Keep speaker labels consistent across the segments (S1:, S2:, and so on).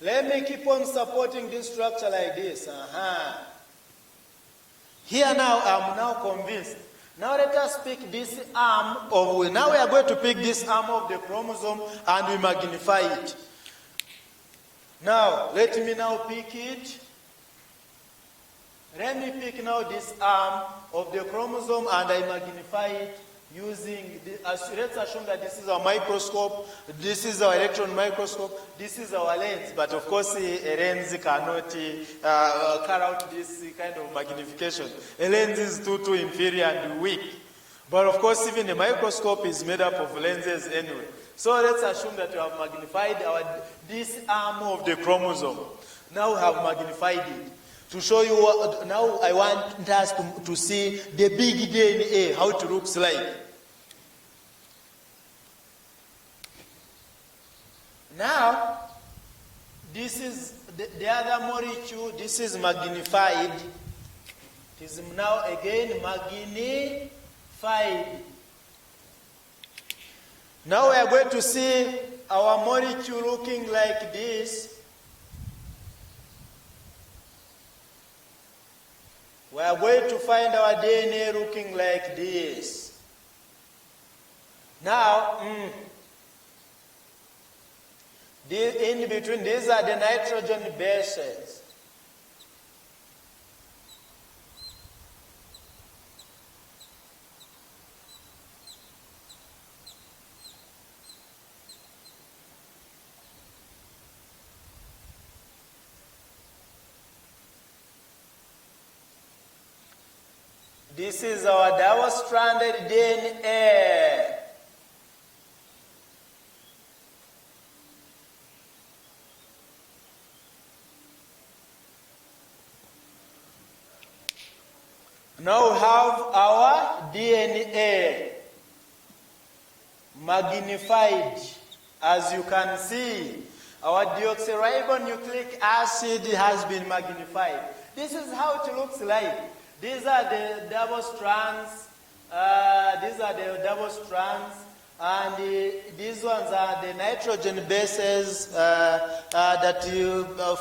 S1: Let me keep on supporting this structure like this. Here now, I'm now convinced. Now let us pick this arm of, now we are going to pick this arm of the chromosome and we magnify it. Now, let me now pick it. Let me pick now this arm of the chromosome and I magnify it using, let's assume that this is our microscope, this is our electron microscope, this is our lens, but of course a lens cannot carry out this kind of magnification. A lens is too inferior and weak. But of course even a microscope is made up of lenses anyway. So let's assume that we have magnified this arm of the chromosome. Now we have magnified it. To show you, now I want us to see the big DNA, how it looks like. Now, this is the other molecule, this is magnified. It is now again magnified. Now we are going to see our molecule looking like this. We are going to find our DNA looking like this. Now, in between, these are the nitrogen bases. This is our double-stranded DNA. Now we have our DNA magnified. As you can see, our deoxyribonucleic acid has been magnified. This is how it looks like. These are the double strands. And these ones are the nitrogen bases that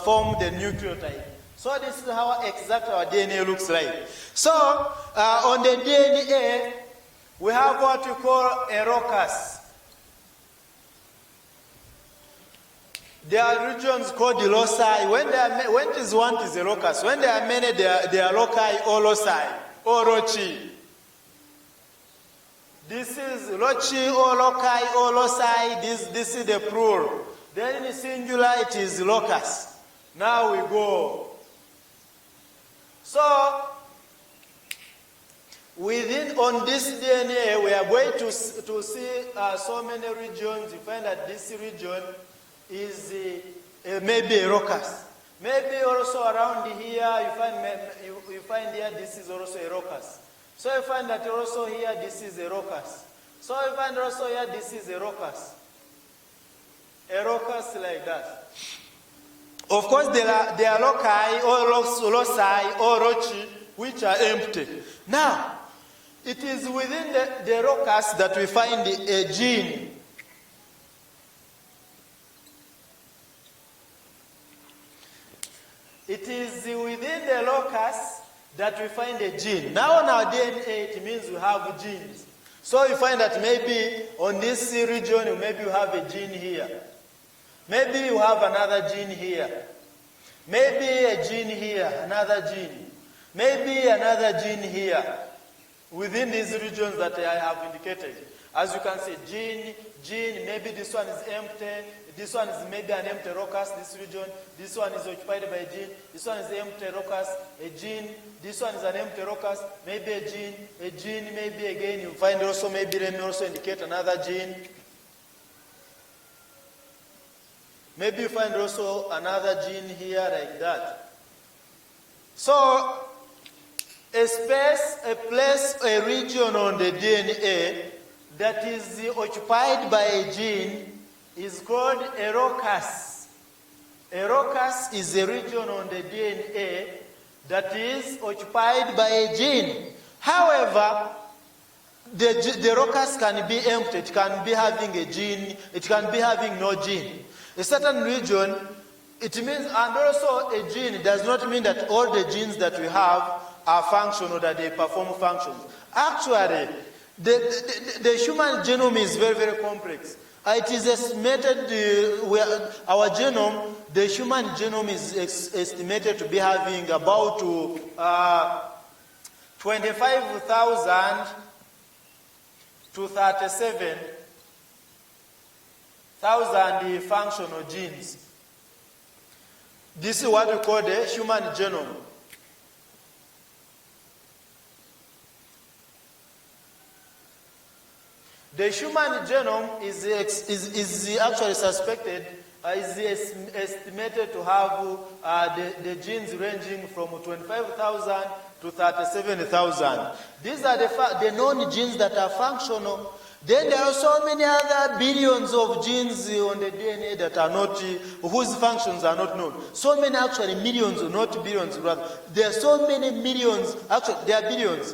S1: form the nucleotide. So this is how exactly our DNA looks like. So on the DNA, we have what we call a locus. There are regions called the loci. When it is one, it is a locus. When there are many, they are loci or loci or loci. This is loci or loci or loci. This is the plural. Then in singular, it is locus. Now we go. So on this DNA, we are going to see so many regions. You find that this region is maybe a locus. Maybe also around here, you find here this is also a locus. So you find that also here this is a locus. So you find also here this is a locus. A locus like that. Of course, there are loci or loci or loci which are empty. Now, it is within the locus that we find a gene. It is within the locus that we find a gene. Now on our DNA, it means we have genes. So you find that maybe on this region, maybe you have a gene here. Maybe you have another gene here. Maybe a gene here, another gene. Maybe another gene here. Within these regions that I have indicated. As you can see, gene, maybe this one is empty. This one is maybe an empty locus, this region. This one is occupied by a gene. This one is empty locus, a gene. This one is an empty locus, maybe a gene, maybe again. You find also, maybe let me also indicate another gene. Maybe you find also another gene here like that. So, a space, a place, a region on the DNA that is occupied by a gene is called a locus. A locus is a region on the DNA that is occupied by a gene. However, the locus can be empty. It can be having a gene. It can be having no gene. A certain region It means, and also a gene does not mean that all the genes that we have are functional, that they perform functions. Actually, the human genome is very, very complex. It is estimated, our genome, the human genome is estimated to be having about 25,000 to 37,000 functional genes. This is what we call the human genome. The human genome is actually suspected, is estimated to have the genes ranging from 25,000 to 37,000. These are the known genes that are functional. Then there are so many other billions of genes on the DNA that are not, whose functions are not known. So many, actually millions, not billions, rather. There are so many millions, actually there are billions,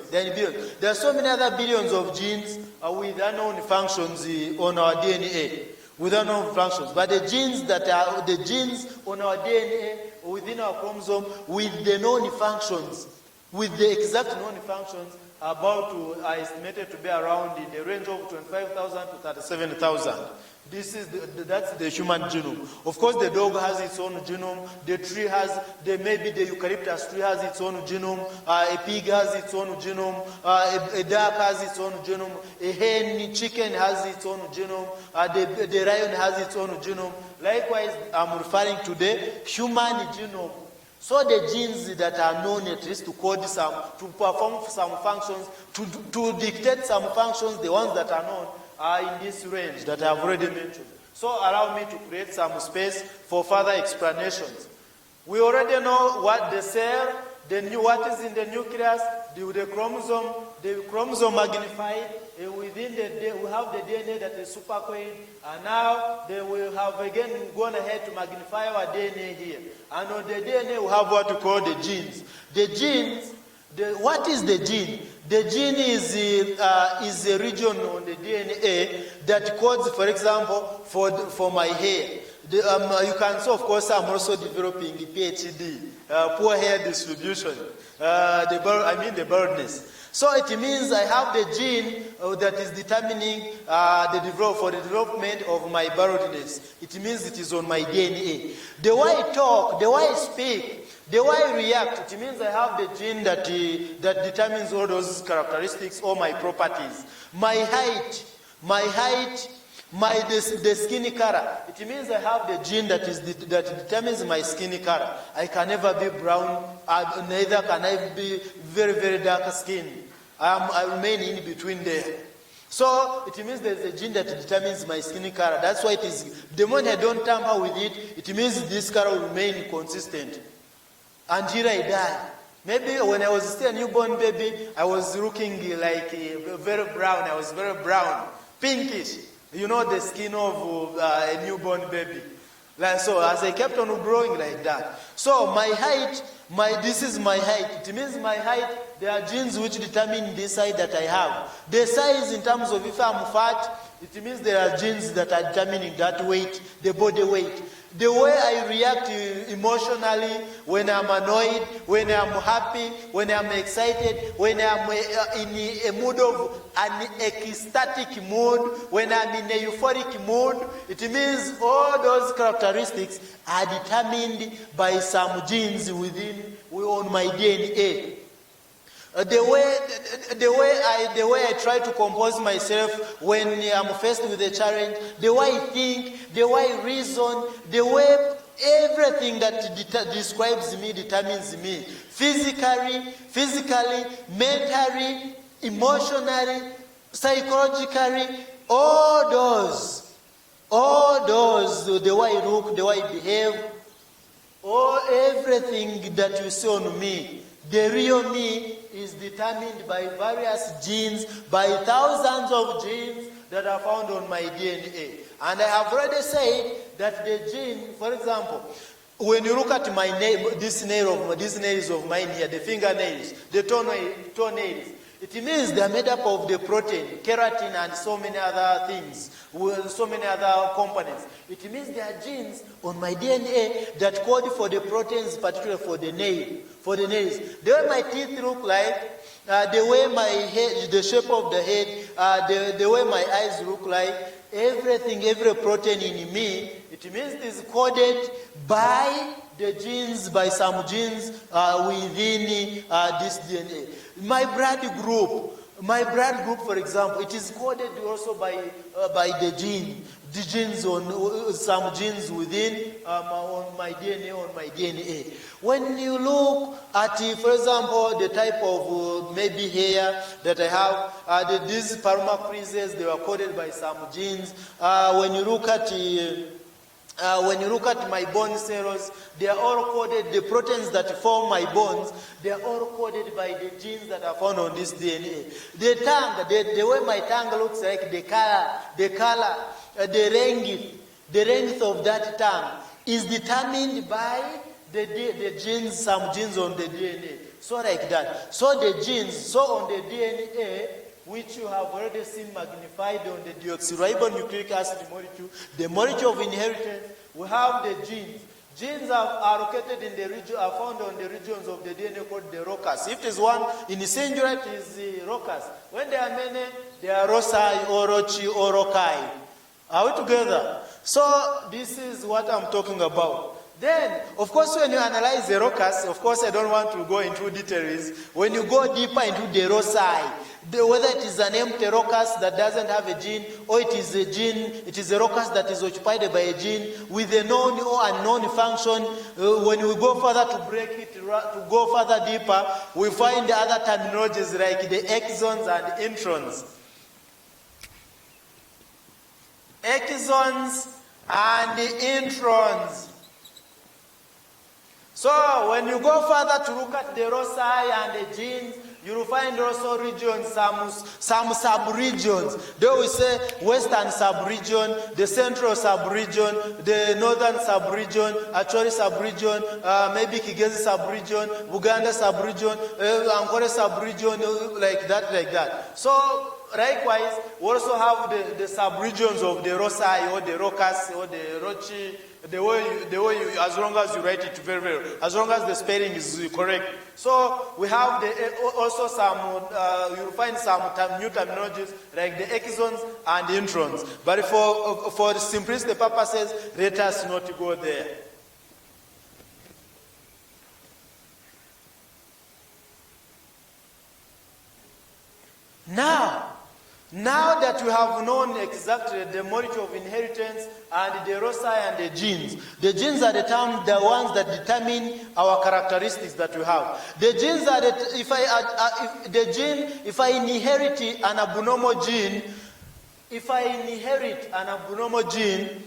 S1: There are so many other billions of genes with unknown functions on our DNA, with unknown functions. But the genes that are, the genes on our DNA, within our chromosome, with the known functions, with the exact known functions, are estimated to be around in the range of 25,000 to 37,000. That's the human genome. Of course, the dog has its own genome. The tree has, maybe the eucalyptus tree has its own genome. A pig has its own genome. A duck has its own genome. A hen, chicken has its own genome. The lion has its own genome. Likewise, I'm referring to the human genome. So the genes that are known, at least to code some, to perform some functions, to dictate some functions, the ones that are known are in this range that I have already mentioned. So allow me to create some space for further explanations. We already know what the cell, what is in the nucleus, the chromosome magnified. Within we have the DNA that is supercoiled, and now we have again gone ahead to magnify our DNA here. And on the DNA we have what we call the genes. The genes, what is the gene? The gene is a region on the DNA that codes, for example, for my hair. You can see, of course, I'm also developing a PhD, poor hair distribution, the baldness. So it means I have the gene that is determining the development of my baldness. It means it is on my DNA. The way I talk, the way I speak, the way I react, it means I have the gene that determines all those characteristics, all my properties. My height, the skin color. It means I have the gene that determines my skin color. I can never be brown, neither can I be very, very dark skin. I remain in between there. So it means there's a gene that determines my skin color. That's why it is, the moment I don't tamper with it, it means this color will remain consistent until I die. Maybe when I was still a newborn baby, I was looking like very brown. I was very brown, pinkish. You know, the skin of a newborn baby. So as I kept on growing like that. So my height, this is my height. It means my height, there are genes which determine the size that I have. The size in terms of if I'm fat, it means there are genes that are determining that weight, the body weight. The way I react emotionally when I'm annoyed, when I'm happy, when I'm excited, when I'm in a mood of an ecstatic mood, when I'm in a euphoric mood, it means all those characteristics are determined by some genes on my DNA. The way I try to compose myself when I'm faced with a challenge, the way I think, the way I reason, the way everything that describes me determines me. Physically, mentally, emotionally, psychologically, all those, the way I look, the way I behave, everything that you see on me, the real me is determined by various genes, by thousands of genes that are found on my DNA. And I have already said that the gene, for example, when you look at my nail, these nails of mine here, the fingernails, the toenails, It means they are made up of the protein, keratin, and so many other things, so many other components. It means there are genes on my DNA that code for the proteins, particularly for the nails. The way my teeth look like, the way my head, the shape of the head, the way my eyes look like, everything, every protein in me, it means it is coded by the genes, by some genes within this DNA. My blood group, for example, it is coded also by the genes on some genes within on my DNA. When you look at, for example, the type of maybe hair that I have, these palmar creases, they were coded by some genes. When you look at my bone cells, they are all coded, the proteins that form my bones, they are all coded by the genes that are found on this DNA. The tongue, the way my tongue looks like, the color, the length of that tongue is determined by the genes, some genes on the DNA. So like that. So the genes, so on the DNA, which you have already seen magnified on the deoxyribonucleic acid molecule, the molecule of inheritance, we have the genes. Genes are located in the region, are found on the regions of the DNA called the locus. If it is one, in the singular it is the locus. When there are many, they are loci or roci or loci. Are we together? So this is what I'm talking about. Then, of course, when you analyze the locus, of course, I don't want to go into details. When you go deeper into the loci, whether it is an empty locus that doesn't have a gene, or it is a gene, it is a locus that is occupied by a gene with a known or unknown function. When we go further to break it, to go further deeper, we find other terminologies like the exons and introns. Exons and the introns. So when you go further to look at the loci and the genes, you will find also regions, some sub-regions. There we say western sub-region, the central sub-region, the northern sub-region, Acholi sub-region, maybe Kigezi sub-region, Buganda sub-region, Ankole sub-region, like that. So likewise, we also have the sub-regions of the loci or the locus or the roci, the way you, as long as you write it very well, as long as the spelling is correct. So we have also some, you'll find some new terminologies like the exons and introns. But for simplicity purposes, let us not go there. Now that we have known exactly the molecule of inheritance and the loci and the genes are the ones that determine our characteristics that we have. The genes are if I inherit an abnormal gene,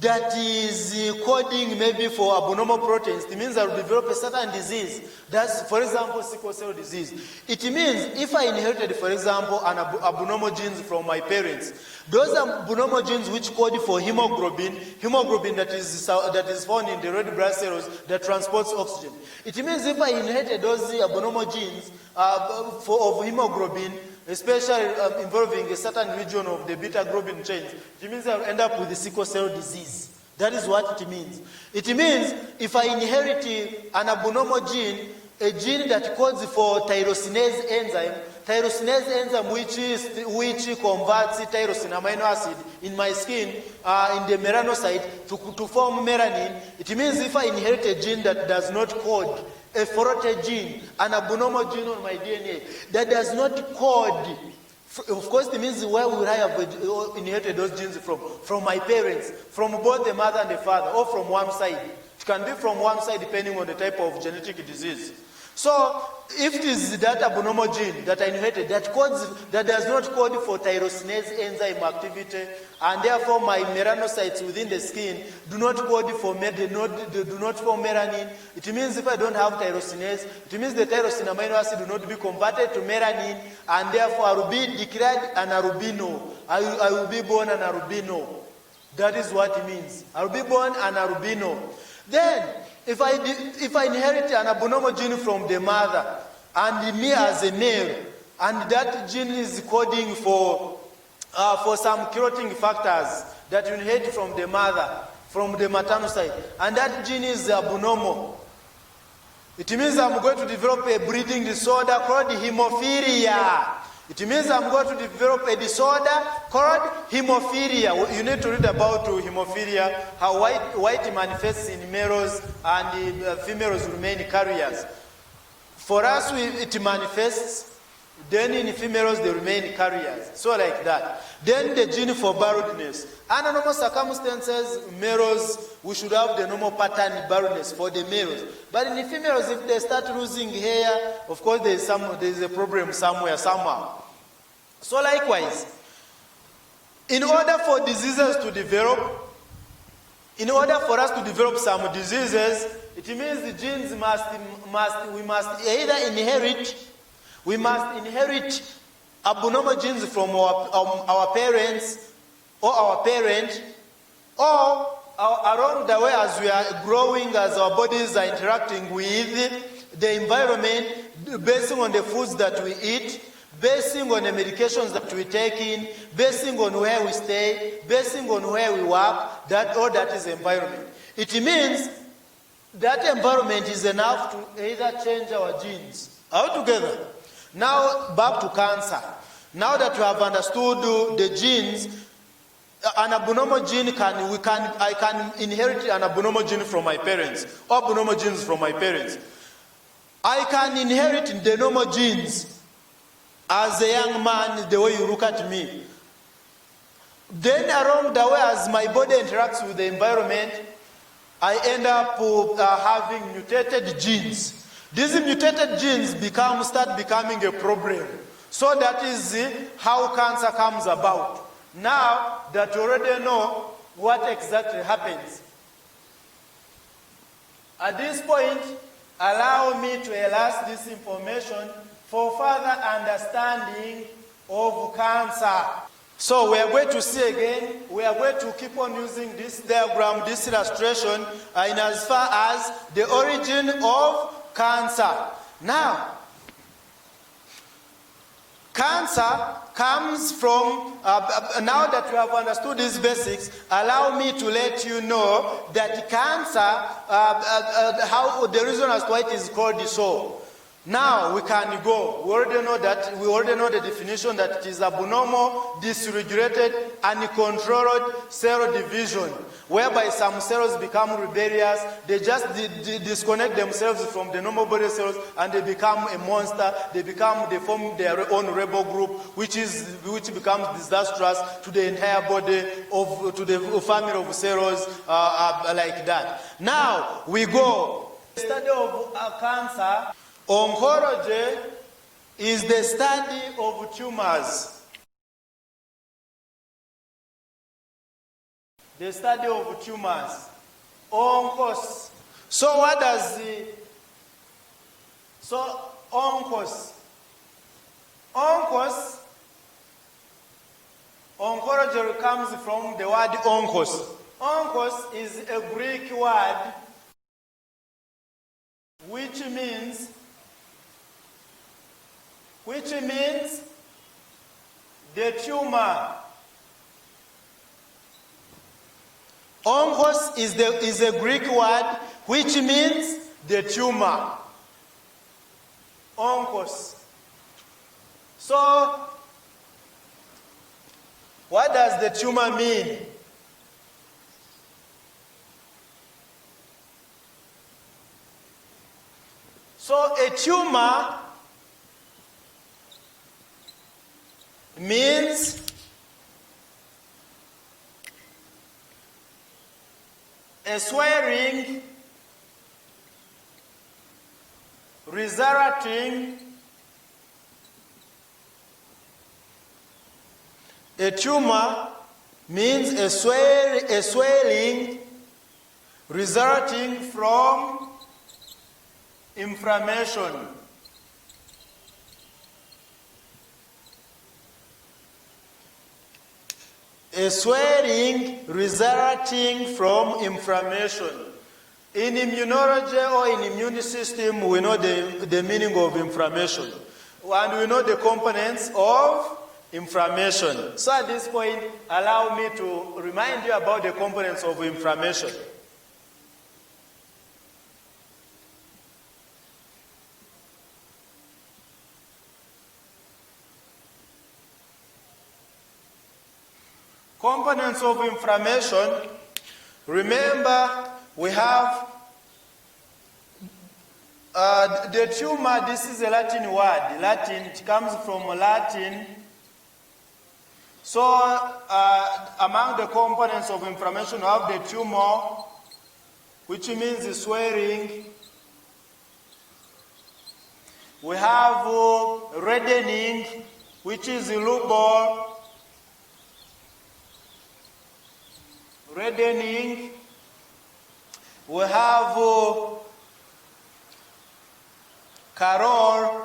S1: that is coding maybe for abnormal proteins, it means I will develop a certain disease. That's, for example, sickle cell disease. It means if I inherited, for example, an abnormal genes from my parents, those abnormal genes which code for hemoglobin that is found in the red blood cells that transports oxygen. It means if I inherited those abnormal genes of hemoglobin, especially involving a certain region of the beta globin chains, it means I'll end up with the sickle cell disease. That is what it means. It means if I inherit an abnormal gene, a gene that codes for tyrosinase enzyme, which converts tyrosine amino acid in my skin, in the melanocyte, to form melanin, it means if I inherit a gene that does not code, a faulty gene, an abnormal gene on my DNA that does not code. Of course, it means where would I have inherited those genes from? From my parents, from both the mother and the father, or from one side. It can be from one side depending on the type of genetic disease. So, if it is that abnormal gene that I inherited that does not code for tyrosinase enzyme activity, and therefore my melanocytes within the skin do not code for do not form melanin, it means if I don't have tyrosinase, it means the tyrosine amino acid will not be converted to melanin, and therefore I will be declared an albino. I will be born an albino. That is what it means. I will be born an albino. Then, if I inherit an abnormal gene from the mother, and me as a male, and that gene is coding for some clotting factors that you inherit from the mother, from the maternal side, and that gene is abnormal. It means I'm going to develop a breathing disorder called hemophilia. It means I'm going to develop a disorder called hemophilia. You need to read about hemophilia, how white manifests in males and females remain carriers. For us, it manifests, then in females they remain carriers. So like that. Then the gene for baldness. Under normal circumstances, males, we should have the normal pattern baldness for the males. But in the females, if they start losing hair, of course there is a problem somewhere, somehow. So likewise, in order for diseases to develop, in order for us to develop some diseases, it means the genes we must either inherit, we must inherit abnormal genes from our parents or our parent, or along the way as we are growing, as our bodies are interacting with the environment, basing on the foods that we eat, basing on the medications that we take in, basing on where we stay, basing on where we work, all that is environment. It means that environment is enough to either change our genes altogether. Now back to cancer. Now that we have understood the genes, an abnormal gene I can inherit an abnormal gene from my parents, or abnormal genes from my parents. I can inherit the normal genes as a young man, the way you look at me. Then along the way, as my body interacts with the environment, I end up having mutated genes. These mutated genes start becoming a problem. So that is how cancer comes about. Now that you already know what exactly happens. At this point, allow me to enlarge this information for further understanding of cancer. So we are going to see again, we are going to keep on using this diagram, this illustration, in as far as the origin of cancer. Now, cancer comes from, now that you have understood these basics, allow me to let you know that cancer, how the reason as to why it is called so. Now we can go. We already know that. We already know the definition that it is abnormal, dysregulated, uncontrolled cell division, whereby some cells become rebellious. They just disconnect themselves from the normal body cells, and they become a monster. They form their own rebel group, which becomes disastrous to the entire body to the family of cells, like that. Now we go. The study of cancer. Oncology is the study of tumors. The study of tumors. Oncos. So what does oncos? Oncology comes from the word oncos. Oncos is a Greek word which means the tumor. Oncos is a Greek word which means the tumor. Oncos. So, what does the tumor mean? So, a tumor means a swelling resulting, a tumor means a swelling resulting from inflammation. A swelling resulting from inflammation. In immunology or in immune system, we know the meaning of inflammation. And we know the components of inflammation. So at this point, allow me to remind you about the components of inflammation. Components of inflammation, remember we have the tumor. This is a Latin word. Latin, it comes from Latin. So among the components of inflammation, we have the tumor, which means the swelling. We have reddening, which is rubor. Reddening. We have calor.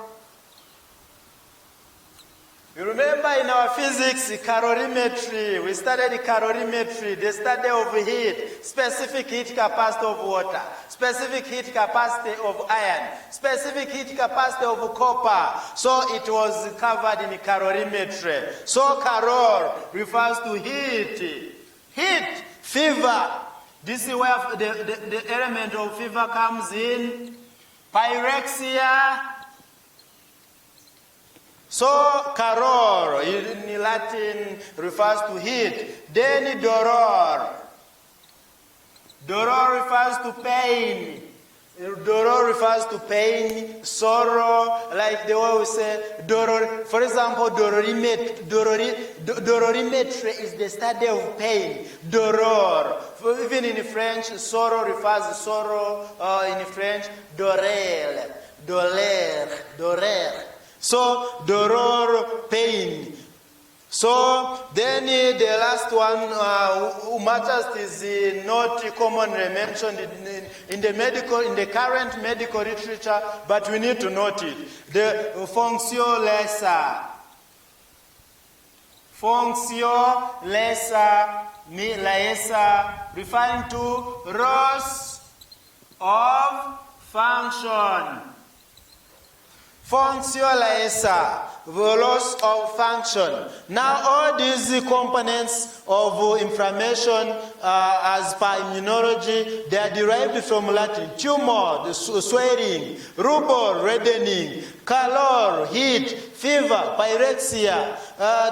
S1: You remember in our physics, calorimetry, we studied calorimetry, the study of heat, specific heat capacity of water, specific heat capacity of iron, specific heat capacity of copper. So it was covered in calorimetry. So calor refers to heat. Heat, fever. This is where the element of fever comes in. Pyrexia. So calor in Latin refers to heat. Then dolor. Dolor refers to pain. Dolor refers to pain, sorrow, like the way we say dolor. For example, dolorimetry is the study of pain. Dolor. Even in French, sorrow refers to sorrow. In French, douleur, douleur, douleur. So dolor, pain. So then the last one who matters is not commonly mentioned in the current medical literature, but we need to note it. The fonction lesser. Fonction lesser, referring to loss of function. Fonction lesser, loss of function. Now all these components of inflammation as per immunology, they are derived from Latin. Tumor, the swelling, rubor, reddening, calor, heat, fever, pyrexia,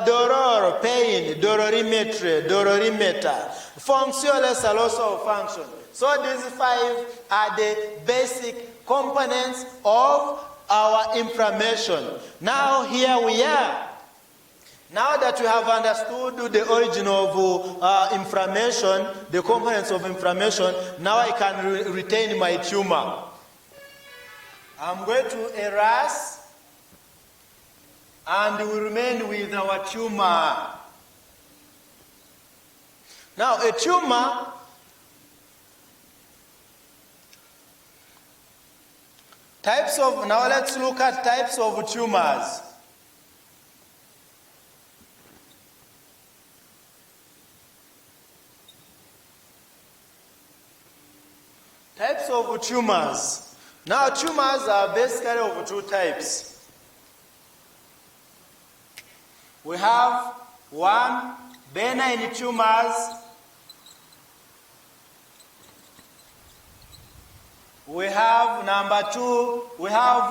S1: dolor, pain, dolorimetry, dolorimeter. Fonction lesser, loss of function. So these five are the basic components of our inflammation. Now here we are. Now that we have understood the origin of inflammation, the components of inflammation, now I can retain my tumor. I'm going to erase and we remain with our tumor. Now a tumor now let's look at types of tumors. Types of tumors. Now tumors are basically of two types. We have one, benign tumors. We have number two, we have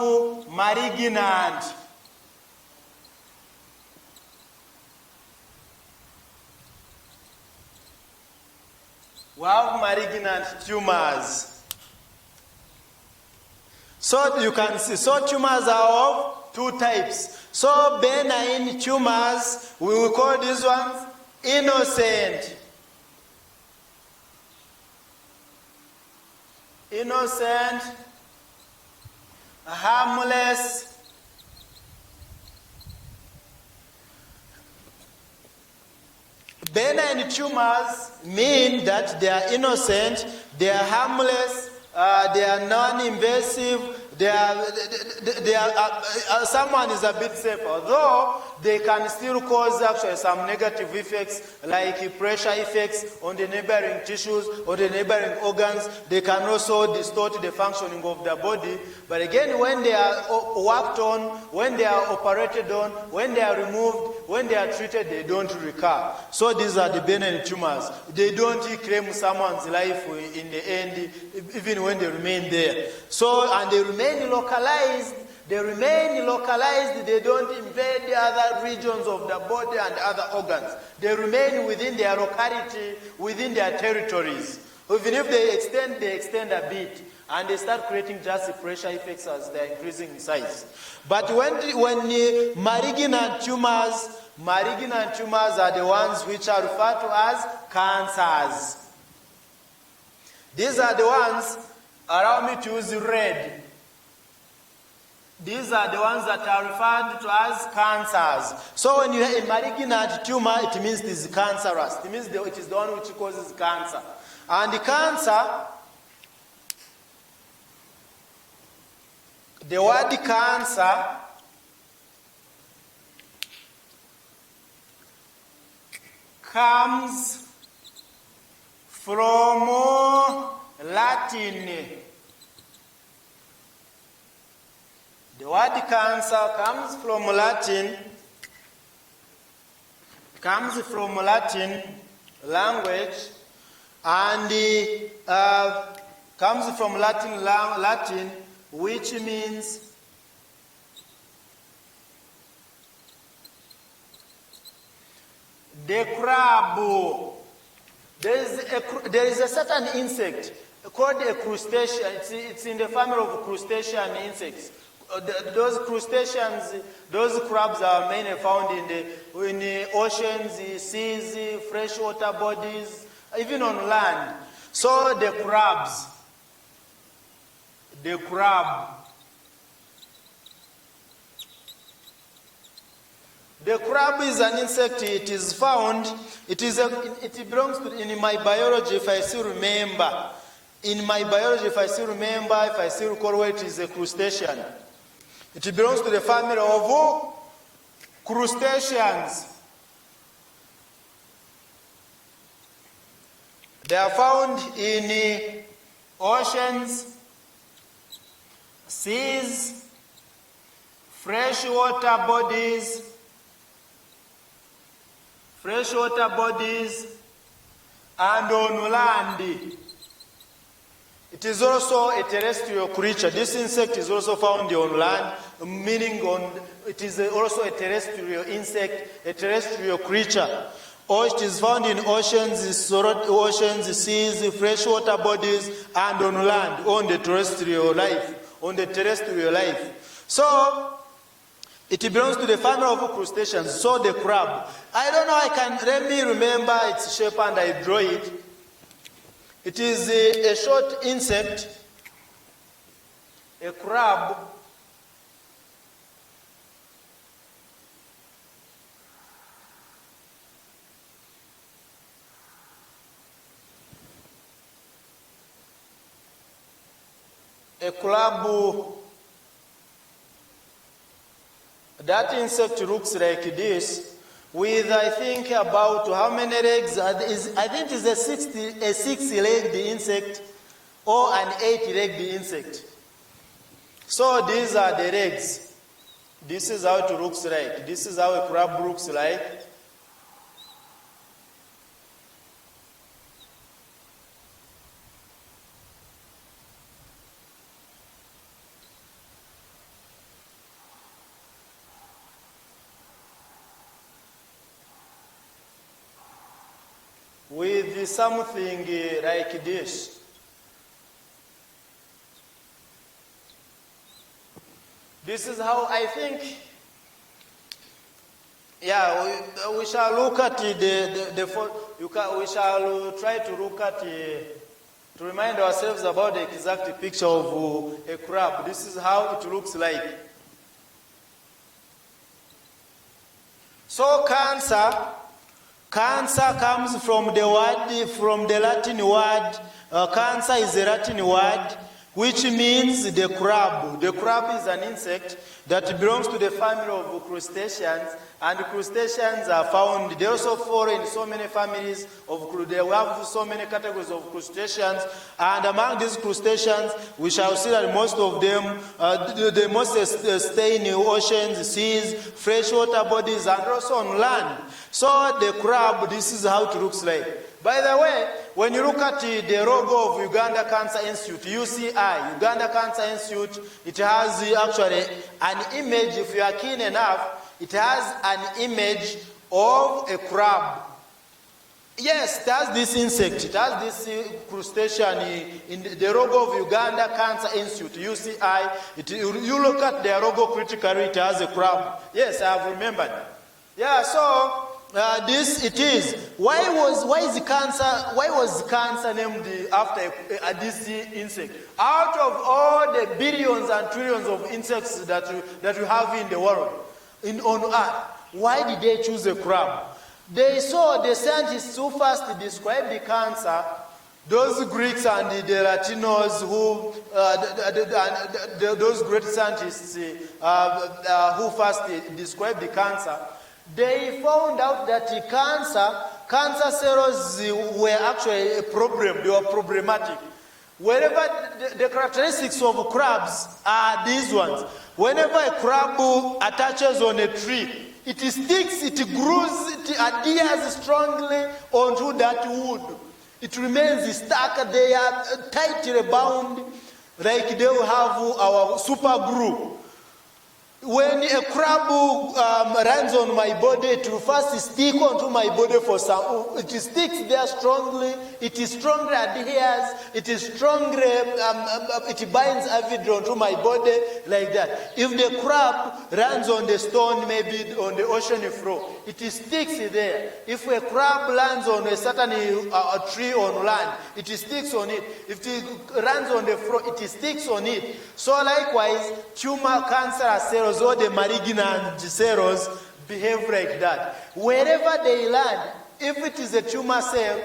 S1: malignant. We have malignant tumors. So you can see, so tumors are of two types. So benign tumors, we will call these ones innocent. Innocent, harmless, benign tumors mean that they are innocent, they are harmless, they are non-invasive, someone is a bit safer, though they can still cause actually some negative effects like pressure effects on the neighboring tissues or the neighboring organs. They can also distort the functioning of the body. But again, when they are worked on, when they are operated on, when they are removed, when they are treated, they don't recur. So these are the benign tumors. They don't claim someone's life in the end, even when they remain there. So, and they remain localized. They remain localized. They don't invade the other regions of the body and other organs. They remain within their locality, within their territories. Even if they extend a bit, and they start creating just pressure effects as they're increasing in size. But when malignant tumors are the ones which are referred to as cancers. These are the ones, allow me to use red. These are the ones that are referred to as cancers. So when you have a malignant tumor, it means it is cancerous. It means it is the one which causes cancer. And the cancer, the word cancer comes from Latin. The word cancer comes from Latin language, and comes from Latin, which means the crab. There is a certain insect called a crustacean. It's in the family of crustacean insects. Those crustaceans, those crabs are mainly found in the oceans, seas, freshwater bodies, even on land. So the crab is an insect. It is found. It belongs to, in my biology, if I still remember. In my biology, if I still recall where it is a crustacean. It belongs to the family of crustaceans. They are found in oceans, seas, freshwater bodies, and on land. It is also a terrestrial creature. This insect is also found on land, meaning it is also a terrestrial insect, a terrestrial creature. Or it is found in oceans, seas, freshwater bodies, and on land, on the terrestrial life. So, it belongs to the family of crustaceans, so the crab. I don't know, let me remember its shape and I draw it. It is a short insect, a crab. A crab. That insect looks like this, with I think about how many legs? I think it's a six-legged insect or an eight-legged insect. So these are the legs. This is how it looks like. This is how a crab looks like. With something like this. This is how I think. Yeah, we shall look at we shall try to look at to remind ourselves about the exact picture of a crab. This is how it looks like. So cancer comes from the Latin word. Cancer is a Latin word, which means the crab. The crab is an insect that belongs to the family of crustaceans, and crustaceans are found, they also fall in so many families of, they have so many categories of crustaceans, and among these crustaceans, we shall see that most of them, they most stay in the oceans, seas, freshwater bodies, and also on land. So the crab, this is how it looks like. By the way, when you look at the logo of Uganda Cancer Institute, UCI, Uganda Cancer Institute, it has actually an image, if you are keen enough, it has an image of a crab. Yes, it has this insect, it has this crustacean in the logo of Uganda Cancer Institute, UCI. You look at their logo critically, it has a crab. Yes, I have remembered. Yeah, so this it is. Why was cancer named after this insect? Out of all the billions and trillions of insects that you have in the world, on Earth, why did they choose a crab? They saw the scientists who first described the cancer, those Greeks and the Latinos who, those great scientists who first described the cancer. They found out that the cancer cells were actually a problem. They were problematic. Whenever the characteristics of crabs are these ones. Whenever a crab attaches on a tree, it sticks, it grows, it adheres strongly onto that wood. It remains stuck. They are tightly bound, like they will have our super glue. When a crab runs on my body, it will first stick onto my body for some. It sticks there strongly. It is strongly adheres. It is strongly. It binds avidly onto my body like that. If the crab runs on the stone, maybe on the ocean floor, it sticks there. If a crab lands on a certain tree on land, it sticks on it. If it runs on the floor, it sticks on it. So likewise, tumor cancer cells or the malignant cells behave like that. Wherever they land, if it is a tumor cell,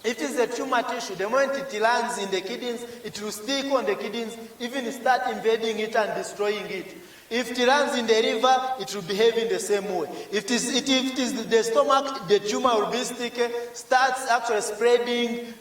S1: if it is a tumor tissue, the moment it lands in the kidneys, it will stick on the kidneys, even start invading it and destroying it. If it lands in the liver, it will behave in the same way. If it is the stomach, the tumor will be sticky, starts actually spreading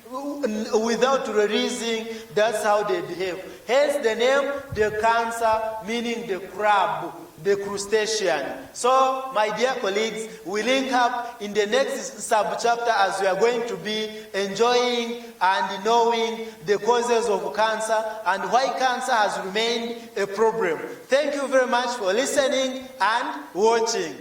S1: without releasing. That's how they behave. Hence the name, the cancer, meaning the crab, the crustacean. So, my dear colleagues, we link up in the next sub-chapter as we are going to be enjoying and knowing the causes of cancer and why cancer has remained a problem. Thank you very much for listening and watching.